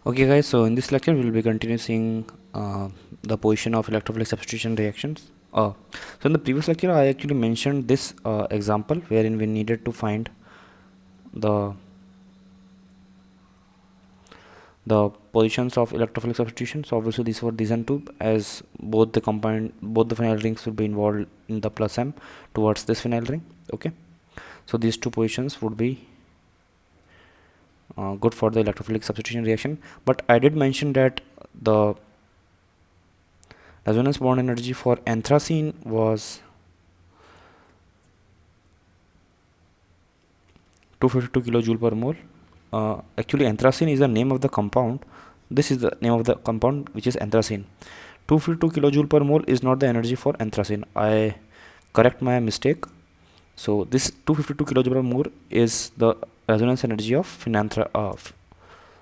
Okay guys, so in this lecture we will be continuing the position of electrophilic substitution reactions. So in the previous lecture I actually mentioned this example wherein we needed to find the the positions of electrophilic substitution. So obviously these were these and two, as both the phenyl rings will be involved in the plus M towards this phenyl ring. Okay, so these two positions would be good for the electrophilic substitution reaction, but I did mention that the resonance bond energy for anthracene was 252 kilojoule per mole. Actually anthracene is the name of the compound. This is the name of the compound, which is anthracene. 252 kilojoule per mole is not the energy for anthracene. I correct my mistake. So this 252 kilojoule per mole is the resonance energy of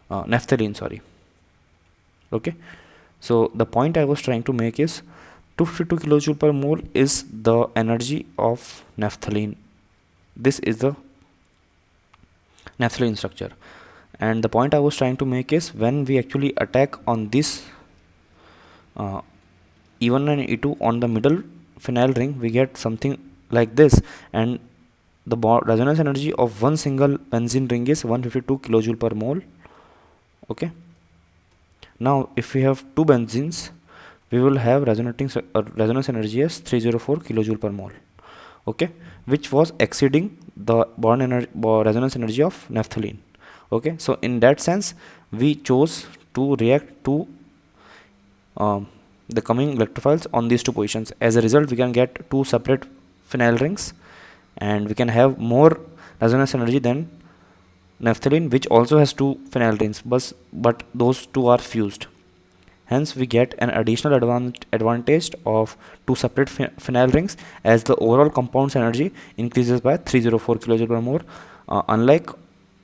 naphthalene, sorry. Okay, so the point I was trying to make is 252 kilojoule per mole is the energy of naphthalene. This is the naphthalene structure, and the point I was trying to make is when we actually attack on this E1 and E2 on the middle phenyl ring, we get something like this, and the resonance energy of one single benzene ring is 152 kilojoule per mole. Okay, now if we have two benzenes, we will have resonance energy as 304 kilojoule per mole. Okay, which was exceeding the resonance energy of naphthalene. Okay, so in that sense we chose to react to the coming electrophiles on these two positions. As a result, we can get two separate phenyl rings, and we can have more resonance energy than naphthalene, which also has two phenyl rings, but those two are fused. Hence we get an additional advantage of two separate phenyl rings, as the overall compound's energy increases by 304 kilojoule per mole. Unlike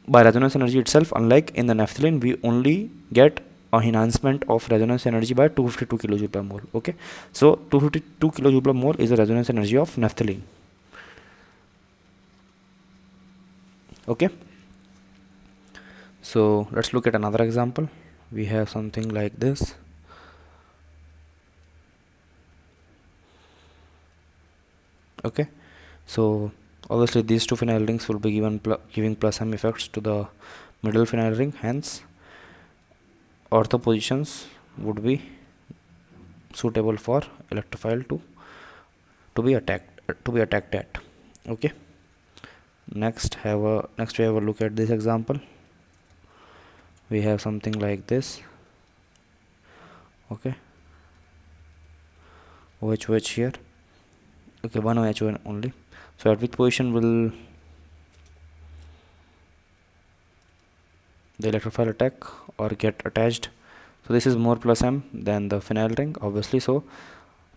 by resonance energy itself, unlike in the naphthalene, we only get a enhancement of resonance energy by 252 kilojoule per mole. Okay, so 252 kilojoule per mole is the resonance energy of naphthalene. Okay, so let's look at another example. We have something like this. Okay, so obviously these two phenyl rings will be giving plus M effects to the middle phenyl ring. Hence ortho positions would be suitable for electrophile to be attacked at. Okay, next we have a look at this example. We have something like this. Okay, OH here. Okay, one OH only. So at which position will the electrophile attack or get attached? So this is more plus M than the phenyl ring, obviously. So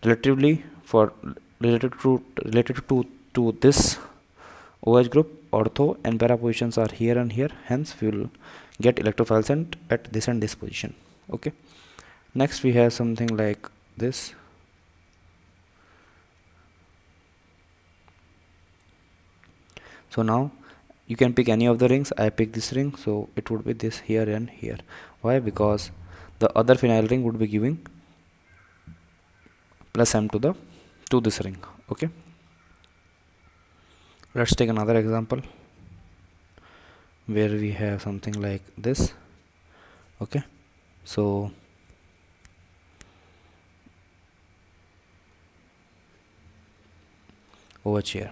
related to this OH group, ortho and para positions are here and here. Hence we will get electrophiles at this and this position. Okay, next we have something like this. So now you can pick any of the rings. I pick this ring, so it would be this here and here. Why? Because the other phenyl ring would be giving plus M to this ring. Okay, let's take another example where we have something like this. Okay, so over here.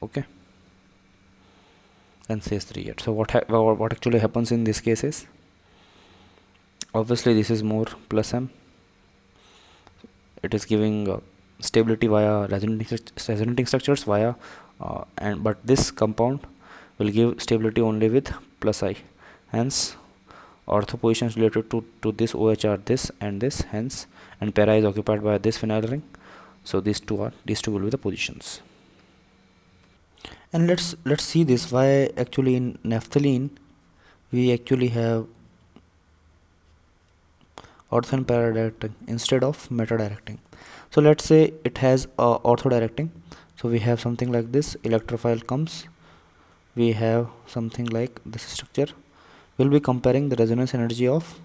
Okay, and says 3 8. So what actually happens in this case is, obviously this is more plus M. It is giving stability via resonating structures via but this compound will give stability only with plus I. Hence ortho positions related to this OH are this and this. Hence, and para is occupied by this phenyl ring. So these two will be the positions. And let's see this, why actually in naphthalene we actually have ortho and para directing instead of meta directing. So let's say it has ortho directing. So we have something like this. Electrophile comes, we have something like this structure. We'll be comparing the resonance energy of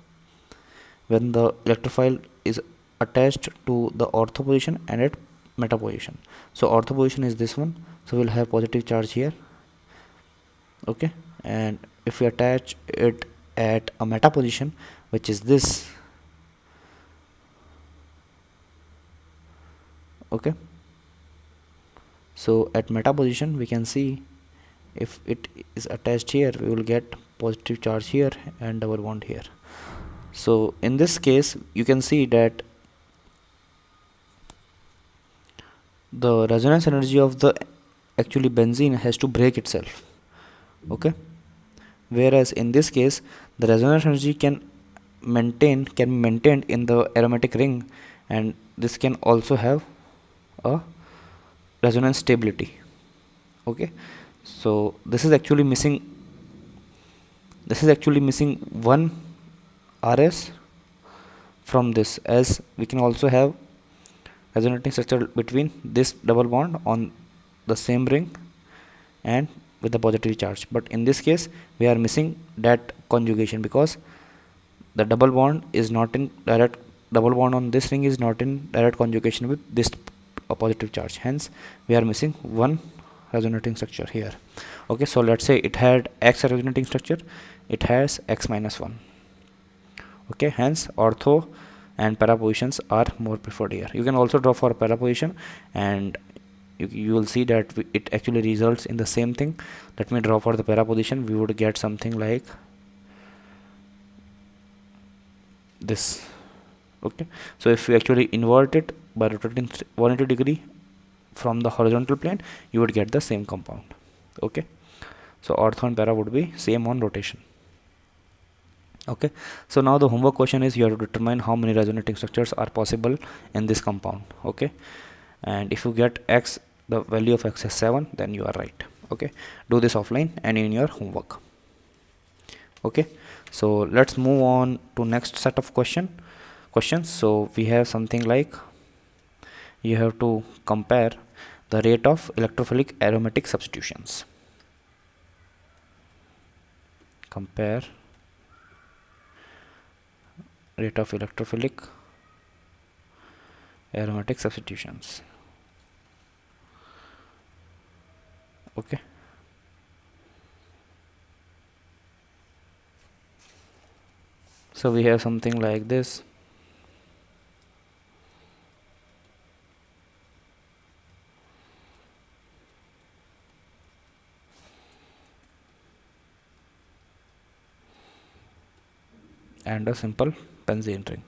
when the electrophile is attached to the ortho position and at meta position. So ortho position is this one, so we'll have positive charge here. Okay, and if we attach it at a meta position, which is this, okay, so at meta position we can see if it is attached here, we will get positive charge here and double bond here. So in this case you can see that the resonance energy of the actually benzene has to break itself. Okay, whereas in this case the resonance energy can be maintained in the aromatic ring, and this can also have a resonance stability. Okay, so this is actually missing one RS from this, as we can also have resonating structure between this double bond on the same ring and with the positive charge, but in this case we are missing that conjugation because the double bond on this ring is not in direct conjugation with this positive charge, hence we are missing one resonating structure here. Okay, so let's say it had X resonating structure, it has X minus 1. Okay, hence ortho and para positions are more preferred here. You can also draw for para position, and you will see that it actually results in the same thing. Let me draw for the para position. We would get something like this. Okay, so if you actually invert it by rotating 180 degree from the horizontal plane, you would get the same compound. Okay, so ortho and para would be same on rotation. Okay, so now the homework question is you have to determine how many resonating structures are possible in this compound. Okay, and if you get X, the value of X is 7, then you are right. Okay, do this offline and in your homework. Okay, so let's move on to next set of questions. So we have something like you have to compare the rate of electrophilic aromatic substitutions. Compare rate of electrophilic aromatic substitutions. Okay, so we have something like this. And a simple benzene ring.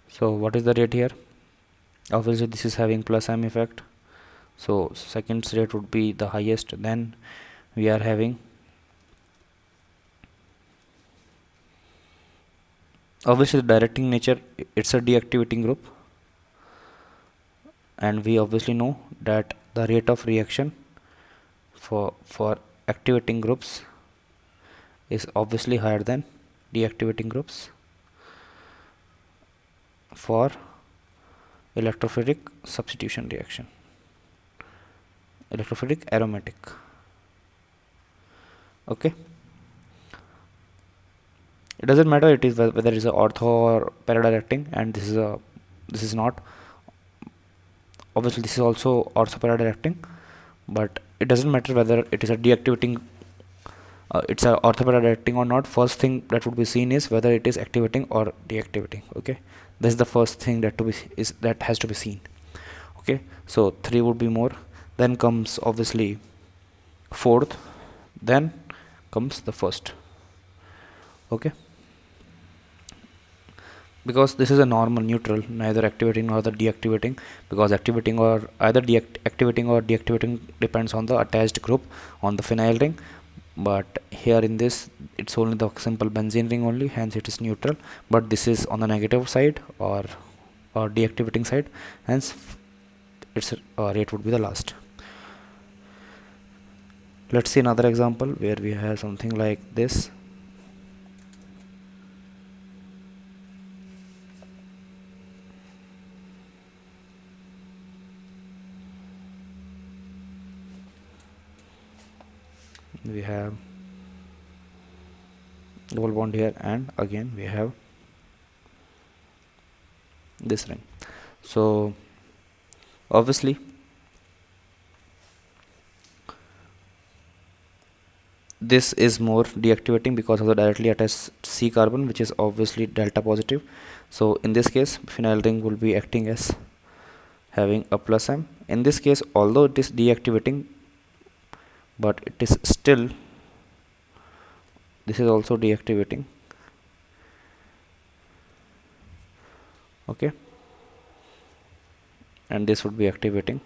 So what is the rate here? Obviously this is having plus M effect, so second rate would be the highest. Then we are having, obviously the directing nature, it's a deactivating group, and we obviously know that the rate of reaction for activating groups is obviously higher than deactivating groups for electrophilic substitution reaction, electrophilic aromatic. Okay, it doesn't matter it is whether it is a ortho or para directing, and this is not, obviously this is also ortho para directing, but it doesn't matter whether it is a deactivating, it's a ortho para directing or not. First thing that would be seen is whether it is activating or deactivating. Okay, this is the first thing that has to be seen. Okay, so 3 would be more, then comes obviously fourth, then comes the first. Okay, because this is a normal neutral, neither activating nor the deactivating, because activating or either activating or deactivating depends on the attached group on the phenyl ring, but here in this it's only the simple benzene ring only, hence it is neutral. But this is on the negative side or deactivating side, hence its rate would be the last. Let's see another example where we have something like this. We have double bond here, and again we have this ring. So obviously this is more deactivating because of the directly attached C carbon, which is obviously delta positive. So in this case phenyl ring will be acting as having a plus M. In this case, although it is deactivating, but it is still, this is also deactivating. Okay, and this would be activating.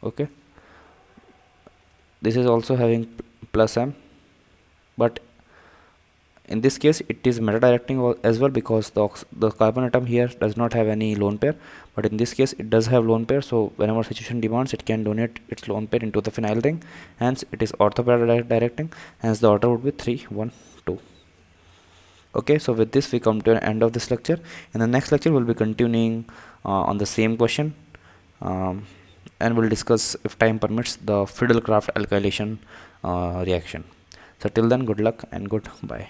Okay, this is also having plus M, but in this case it is meta directing as well, because the carbon atom here does not have any lone pair, but in this case it does have lone pair. So whenever situation demands, it can donate its lone pair into the phenyl ring, hence it is ortho directing, hence the order would be 3 1 2. Okay, so with this we come to an end of this lecture. In the next lecture we'll be continuing on the same question, and we'll discuss, if time permits, the Friedel-Crafts alkylation reaction. So till then, good luck and goodbye.